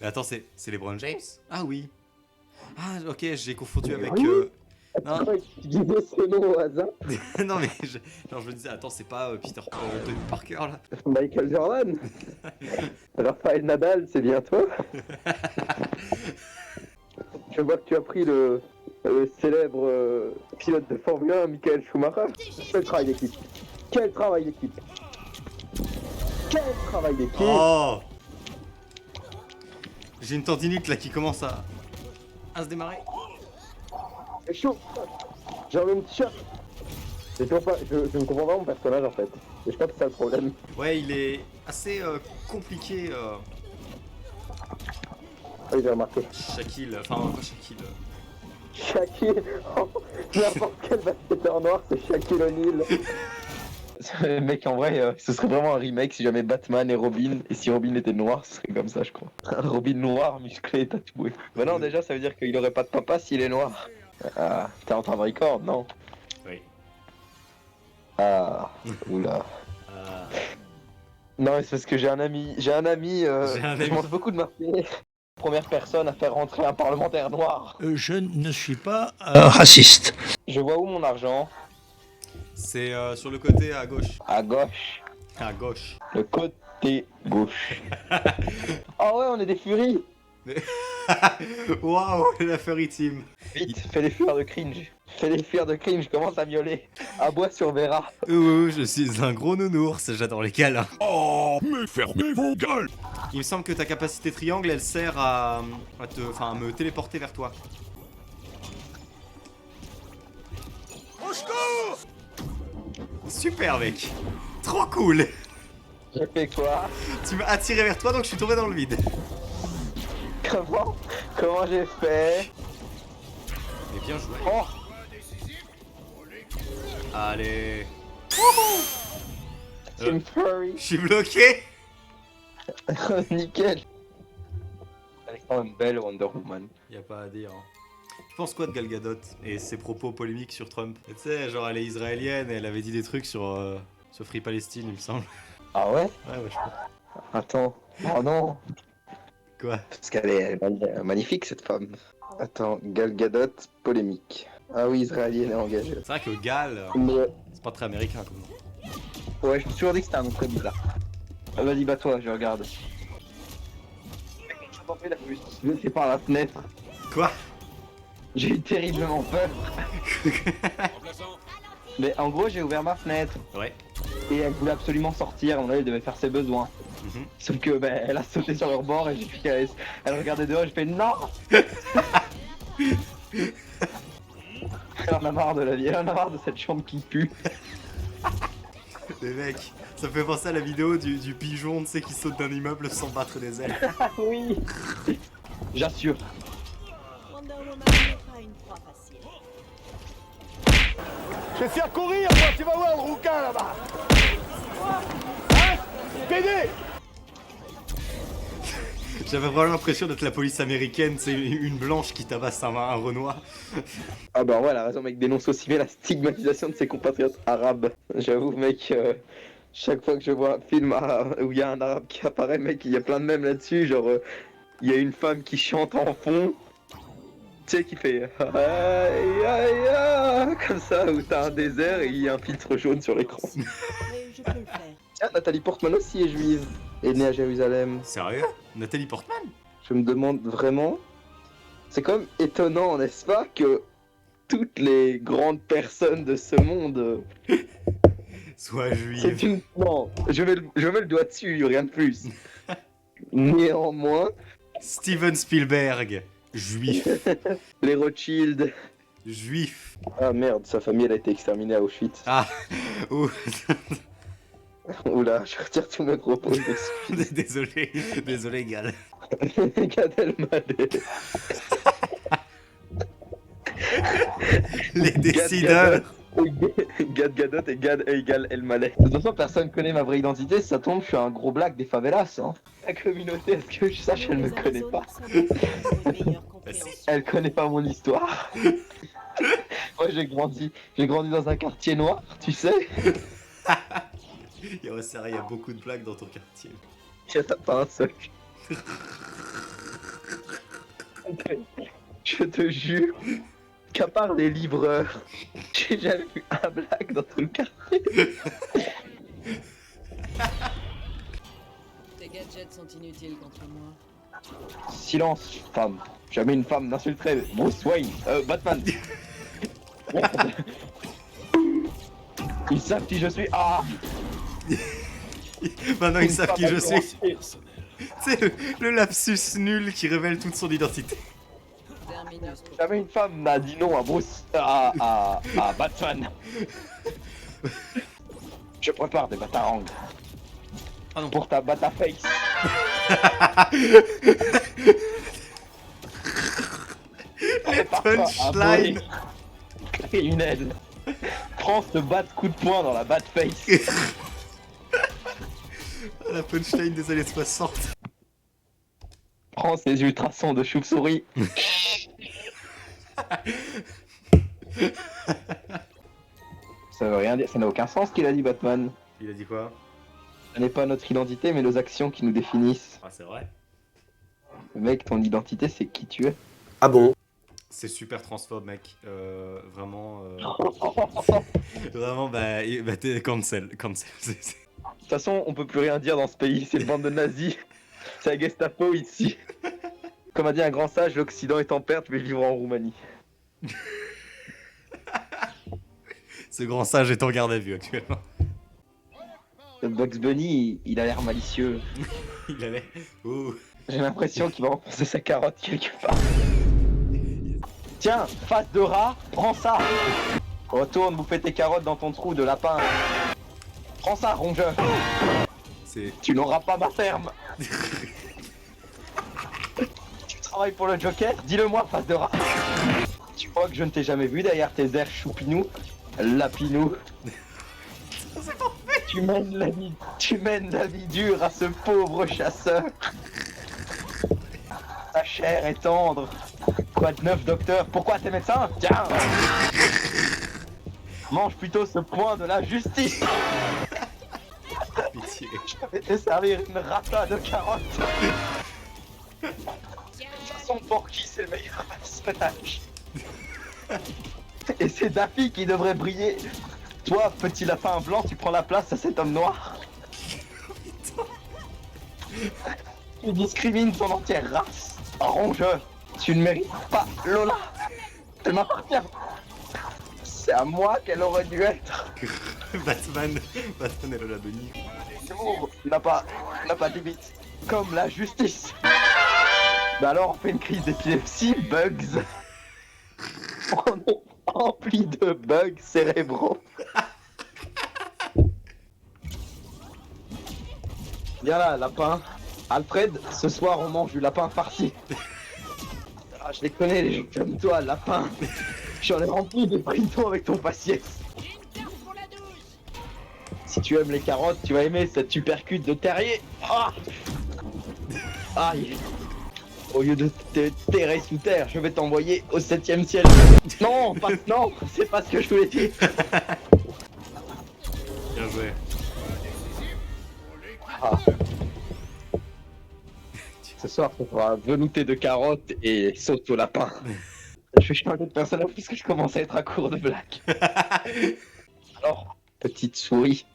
Mais attends, c'est LeBron James? Ah oui. Ah, ok, j'ai confondu avec. Oui. Non, Tu disais ce nom au hasard. non, mais genre, je me disais, attends, c'est pas Tony Parker là? Michael Jordan. Raphaël Nadal, c'est bien toi. Je vois que tu as pris le célèbre pilote de Formule 1, Michael Schumacher. Quel travail d'équipe. Quel travail d'équipe. Quel travail d'équipe. Oh! J'ai une tendinite là qui commence à se démarrer. C'est chaud. J'ai envie de me t-shirt. Je ne comprends pas mon personnage en fait. Et je pense que c'est ça le problème. Ouais, il est assez compliqué. Ah oui, j'ai remarqué. Shaquille, enfin, pas Shaquille. Shaquille. Oh, n'importe quel basketteur noir, c'est Shaquille O'Neal. Mec, en vrai, ce serait vraiment un remake si jamais Batman et Robin, et si Robin était noir, ce serait comme ça, je crois. Un Robin noir, musclé et tatoué. Bah non, déjà, ça veut dire qu'il aurait pas de papa s'il est noir. Ah, t'es en train de record, non? Oui. Ah, oula. Ah. Non, mais c'est parce que j'ai un ami, J'ai un ami. je mange beaucoup de marché. Première personne à faire rentrer un parlementaire noir. Je ne suis pas raciste. Je vois où mon argent? C'est sur le côté à gauche. À gauche. À gauche. Le côté gauche. Oh ouais, on est des furies. Waouh, la Furry Team. Vite, fais les fuirs de cringe. Fais les fuirs de cringe, commence à miauler. Aboie sur Vera. Je suis un gros nounours, j'adore les câlins. Oh, mais fermez vos gueules. Il me semble que ta capacité triangle, elle sert à me téléporter vers toi. Au secours. Super mec. Trop cool. J'ai fait quoi? Tu m'as attiré vers toi donc je suis tombé dans le vide. Comment j'ai fait? Mais bien joué. Oh, Allez. Team Furry. Je suis bloqué. Nickel. Elle est quand même belle Wonder Woman. Y a pas à dire. Tu penses quoi de Gal Gadot et ses propos polémiques sur Trump? Tu sais, genre elle est israélienne et elle avait dit des trucs sur Free Palestine, il me semble. Ah ouais? Ouais, je crois. Attends. Oh non. Quoi? Parce qu'elle est magnifique cette femme. Attends, Gal Gadot, polémique. Ah oui, israélienne est engagée. C'est vrai que Gal, Mais c'est pas très américain comme nom. ouais, je me suis toujours dit que c'était un nom très bizarre. Ah, vas-y, bats-toi, je regarde. C'est par la fenêtre. Quoi? J'ai eu terriblement peur. Mais en gros, j'ai ouvert ma fenêtre Ouais. et elle voulait absolument sortir. On elle devait faire ses besoins. Mhm. Sauf que elle a sauté sur leur bord et j'ai vu qu'elle regardait dehors et j'ai fait non. Elle en a marre de la vie, elle en a marre de cette chambre qui pue. Les mecs, ça me fait penser à la vidéo du pigeon, tu sais, qui saute d'un immeuble sans battre des ailes. Ah oui. J'assure. Wonder Woman n'est pas une proie facile. Je vais te faire courir, moi. Tu vas voir le rouquin là-bas. Hein? PD. J'avais vraiment l'impression d'être la police américaine, c'est une blanche qui tabasse un Renoir. Ah bah ouais, elle a raison mec, dénonce aussi bien la stigmatisation de ses compatriotes arabes. J'avoue mec, chaque fois que je vois un film où il y a un arabe qui apparaît mec, il y a plein de mèmes là-dessus, genre il y a une femme qui chante en fond, tu sais qui fait aïe aïe aïe comme ça, où t'as un désert et il y a un filtre jaune sur l'écran. Mais je peux le faire. Tiens, Nathalie Portman aussi est juive, est née à Jérusalem. Sérieux? Nathalie Portman? Je me demande vraiment, c'est quand même étonnant n'est-ce pas que toutes les grandes personnes de ce monde... Soit C'est juive. une... Non, je mets le doigt dessus, rien de plus. Néanmoins, Steven Spielberg. Juif. les Rothschild... Juif. Ah merde, sa famille elle a été exterminée à Auschwitz. Ah. Oh. Oula, je retire tous mes propos. Désolé. Désolé, Gal. Gad Elmaleh. Les décideurs. Gad Gadot et Gad égale Elmaleh. De toute façon, personne connaît ma vraie identité. Si ça tombe, je suis un gros black des favelas. Hein. La communauté, est-ce que je sache, elle me connaît pas. Elle connaît pas mon histoire. Moi, j'ai grandi dans un quartier noir, tu sais. Ouais, c'est vrai, il y a beaucoup de blagues dans ton quartier. Il y en a pas un seul. Je te jure qu'à part les livreurs, j'ai jamais vu un black dans tout le quartier. Tes gadgets sont inutiles contre moi. Silence, femme. Jamais une femme n'insulterait Bruce Wayne, Batman. Merde. Ils savent qui je suis. Ah. Maintenant, ils Une savent femme qui je suis. influencée. C'est le lapsus nul qui révèle toute son identité. Terminus pour Jamais une femme n'a dit non à Bruce, à Batman. Je prépare des batarangs. Ah non. Pour ta bataface. Les punchlines. Criminel. Prends ce bat de coup de poing dans la batface. La punchline des années 60. Prends ces ultrasons de chauve-souris. Ça veut rien dire, ça n'a aucun sens ce qu'il a dit Batman. Il a dit quoi? Ce n'est pas notre identité mais nos actions qui nous définissent. Ah, c'est vrai. Mec, ton identité c'est qui tu es. Ah bon? C'est super transphobe, mec. Vraiment. Vraiment, bah t'es cancel. Cancel. De toute façon, on peut plus rien dire dans ce pays, c'est une bande de nazis. C'est la Gestapo ici. Comme a dit un grand sage, l'Occident est en perte, mais vivre en Roumanie. Ce grand sage est en garde à vue actuellement. Bugs Bunny, il a l'air malicieux. Il allait. Ouh. J'ai l'impression qu'il va enfoncer sa carotte quelque part. Tiens, face de rat, prends ça. Retourne bouffer tes carottes dans ton trou de lapin. Prends ça, rongeur. C'est. Tu n'auras pas ma ferme. Tu travailles pour le Joker? Dis-le-moi, face de rat. Tu crois que je ne t'ai jamais vu derrière tes airs choupinou? Lapinou. Tu mènes la vie dure à ce pauvre chasseur. Ta chair est tendre. Quoi de neuf, docteur? Pourquoi t'es médecin? Tiens. Mange plutôt ce point de la justice. Pitié. Je vais te servir une rata de carottes. De toute façon, pour qui c'est le meilleur personnage? Et c'est Daffy qui devrait briller. Toi, petit lapin blanc, tu prends la place à cet homme noir. Tu discrimines ton entière race. Rongeur, tu ne mérites pas Lola. Elle m'appartient. C'est à moi qu'elle aurait dû être. Batman est Lola Bunny. L'amour n'a pas de limite. Comme la justice. Bah alors on fait une crise d'épilepsie, Bugs. On est rempli de bugs cérébraux. Viens là, lapin. Alfred, ce soir on mange du lapin farci. Ah, je les connais les gens comme toi, lapin. J'en ai rempli des britons avec ton faciès. Si tu aimes les carottes, tu vas aimer cette supercute de terrier. Ah aïe. Au lieu de te terrer sous terre, je vais t'envoyer au 7ème ciel. Non, non, c'est pas ce que je voulais dire. Bien joué. Ah. Ce soir, on fera velouté de carottes et saute au lapin. Je vais changer de personnage puisque je commence à être à court de blagues. Alors, petite souris,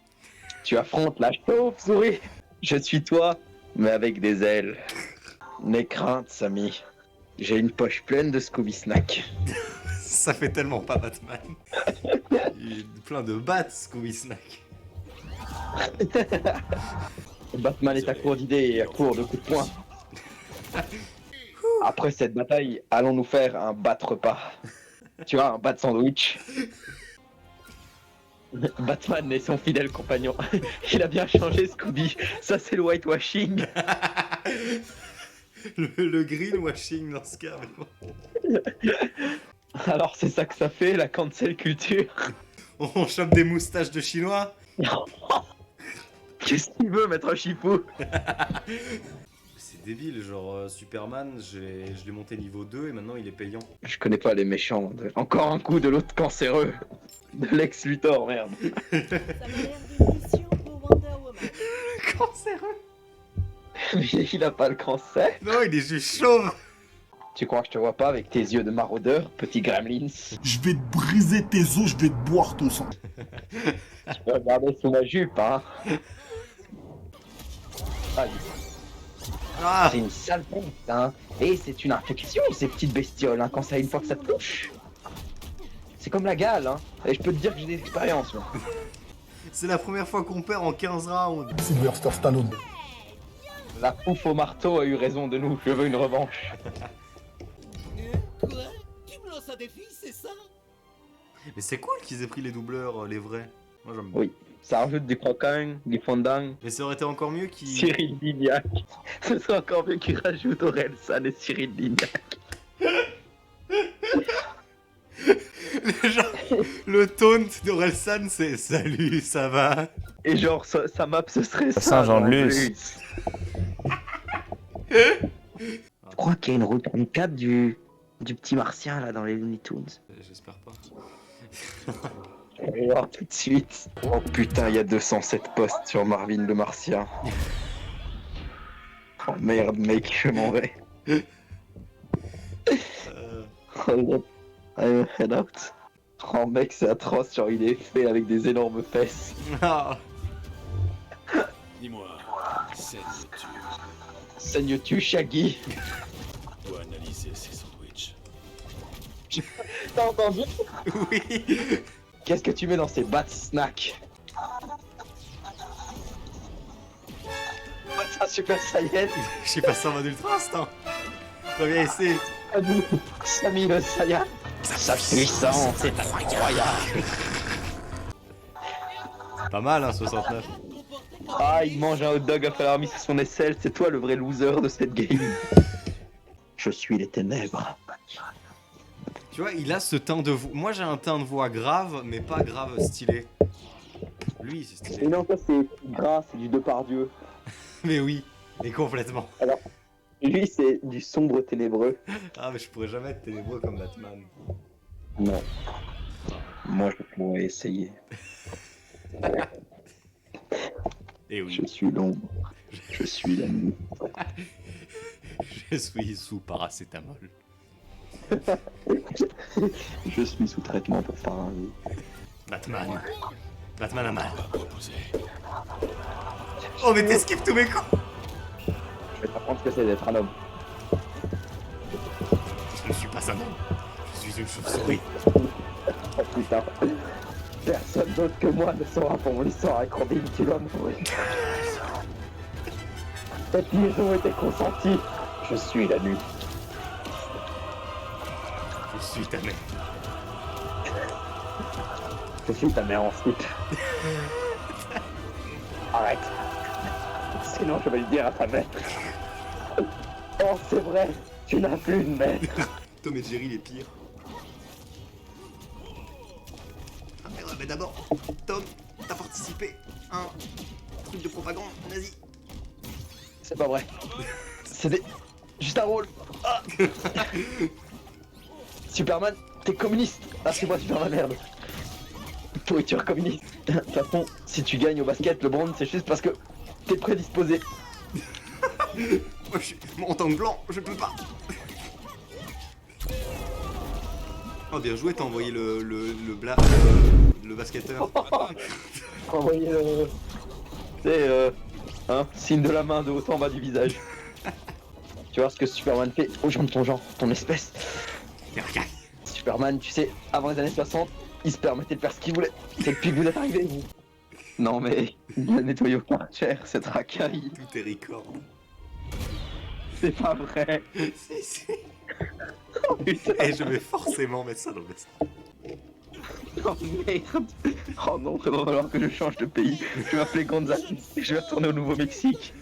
tu affrontes la chauve-souris. Je suis toi, mais avec des ailes. N'aie crainte, Samy. J'ai une poche pleine de Scooby Snack. Ça fait tellement pas Batman. Il y a plein de bats, Scooby Snack. Batman est à court d'idées et à court de coups de poing. Après cette bataille, allons nous faire un bat repas. Tu vois, un bat sandwich. Batman et son fidèle compagnon. Il a bien changé, Scooby. Ça, c'est le whitewashing. Le greenwashing dans ce cas, mais bon. Alors, c'est ça que ça fait, la cancel culture. On chope des moustaches de chinois. Qu'est-ce qu'il veut, maître Chipou? C'est débile, genre Superman, je l'ai monté niveau 2 et maintenant il est payant. Je connais pas les méchants. Encore un coup de l'autre cancéreux. De Lex Luthor, merde. Ça m'a l'air d'une mission pour Wonder Woman. Cancéreux. Mais il a pas le cancer. Non, il est juste chauve. Tu crois que je te vois pas avec tes yeux de maraudeur, petit gremlins? Je vais te briser tes os, je vais te boire ton sang. Tu peux regarder sous ma jupe, hein? Allez, Ah c'est une sale bête, hein? Et c'est une infection, ces petites bestioles, hein, quand ça une fois que ça te touche. C'est comme la gale, hein? Et je peux te dire que j'ai des expériences, moi. C'est la première fois qu'on perd en 15 rounds. Sylvester Stallone. La pouffe au marteau a eu raison de nous, je veux une revanche. Quoi? Tu me lances un défi, c'est ça? Mais c'est cool qu'ils aient pris les doubleurs, les vrais. Moi j'aime Oui, ça rajoute du croquin, du fondant. Mais ça aurait été encore mieux qu'ils... Cyril Lignac. Ce serait encore mieux qu'il rajoute Orelsan et Cyril Lignac. Genre, le taunt d'Orelsan c'est « Salut, ça va ?» Et genre, sa map, ce serait ça. Saint-Jean-de-Luz. Je crois qu'il y a une recap du petit martien là dans les Looney Tunes. J'espère pas. Je vais voir tout de suite. Oh putain, il y a 207 posts sur Marvin le Martien. Oh merde, mec, je m'en vais. Oh, I'm head out. Oh mec, c'est atroce, genre il est fait avec des énormes fesses. Ah. Dis-moi, saignes-tu? Saignes-tu, Shaggy? Ou analyser ces sandwichs? T'as entendu? Oui. Qu'est-ce que tu mets dans ces bats snacks? Oh, c'est un super saiyan. J'ai passé en mode ultra instant. Premier essai. Samy le Saiyan. Sa puissance est incroyable. Pas mal hein, 69. Ah, il mange un hot dog après avoir mis sur son aisselle. C'est toi le vrai loser de cette game. Je suis les ténèbres. Tu vois, il a ce teint de voix. Moi j'ai un teint de voix grave, mais pas grave stylé. Lui c'est stylé. Et non, ça c'est gras, c'est du Depardieu. Mais oui, mais complètement. Alors, lui c'est du sombre ténébreux. Ah mais je pourrais jamais être ténébreux comme Batman. Non. Moi je pourrais essayer. Et oui, Je suis l'ombre. Je suis la nuit. je suis sous paracétamol. Je suis sous traitement pour faire un Batman. Batman a mal. Proposé. Oh mais t'esquives tous mes coups. Je vais t'apprendre ce que c'est d'être un homme. Je ne suis pas un homme. Je suis une chauve-souris. Oh putain. Personne d'autre que moi ne saura pour mon histoire avec Robin, tu vas mourir. Cette liaison était consentie. Je suis la nuit. Je suis ta mère. Je suis ta mère ensuite. Arrête. Sinon je vais le dire à ta mère. Oh c'est vrai, tu n'as plus de mère. Tom et Jerry les pires. Ah merde, mais d'abord, Tom, t'as participé à un truc de propagande nazi. C'est pas vrai. C'est des... juste un rôle. Ah. Superman, t'es communiste. Ah c'est moi Superman, merde. Pourriture communiste. De toute façon, si tu gagnes au basket, le bronze, c'est juste parce que t'es prédisposé. Moi je suis... En tant que blanc, je peux pas. Oh bien joué, t'as envoyé le basketteur. Envoyez le... C'est signe de la main de haut en bas du visage. Tu vois ce que Superman fait aux gens de ton genre, ton espèce. Et regarde. Superman, tu sais, avant les années 60, il se permettait de faire ce qu'il voulait. C'est depuis que vous êtes arrivé, vous. Non mais, il a nettoyé au Karcher, cette racaille. Tout est record. C'est pas vrai. Si, si. Oh putain. Et je vais forcément mettre ça dans le dessin. Oh merde. Oh non, il va falloir que je change de pays. Je vais m'appeler Gonzales et je vais retourner au Nouveau-Mexique.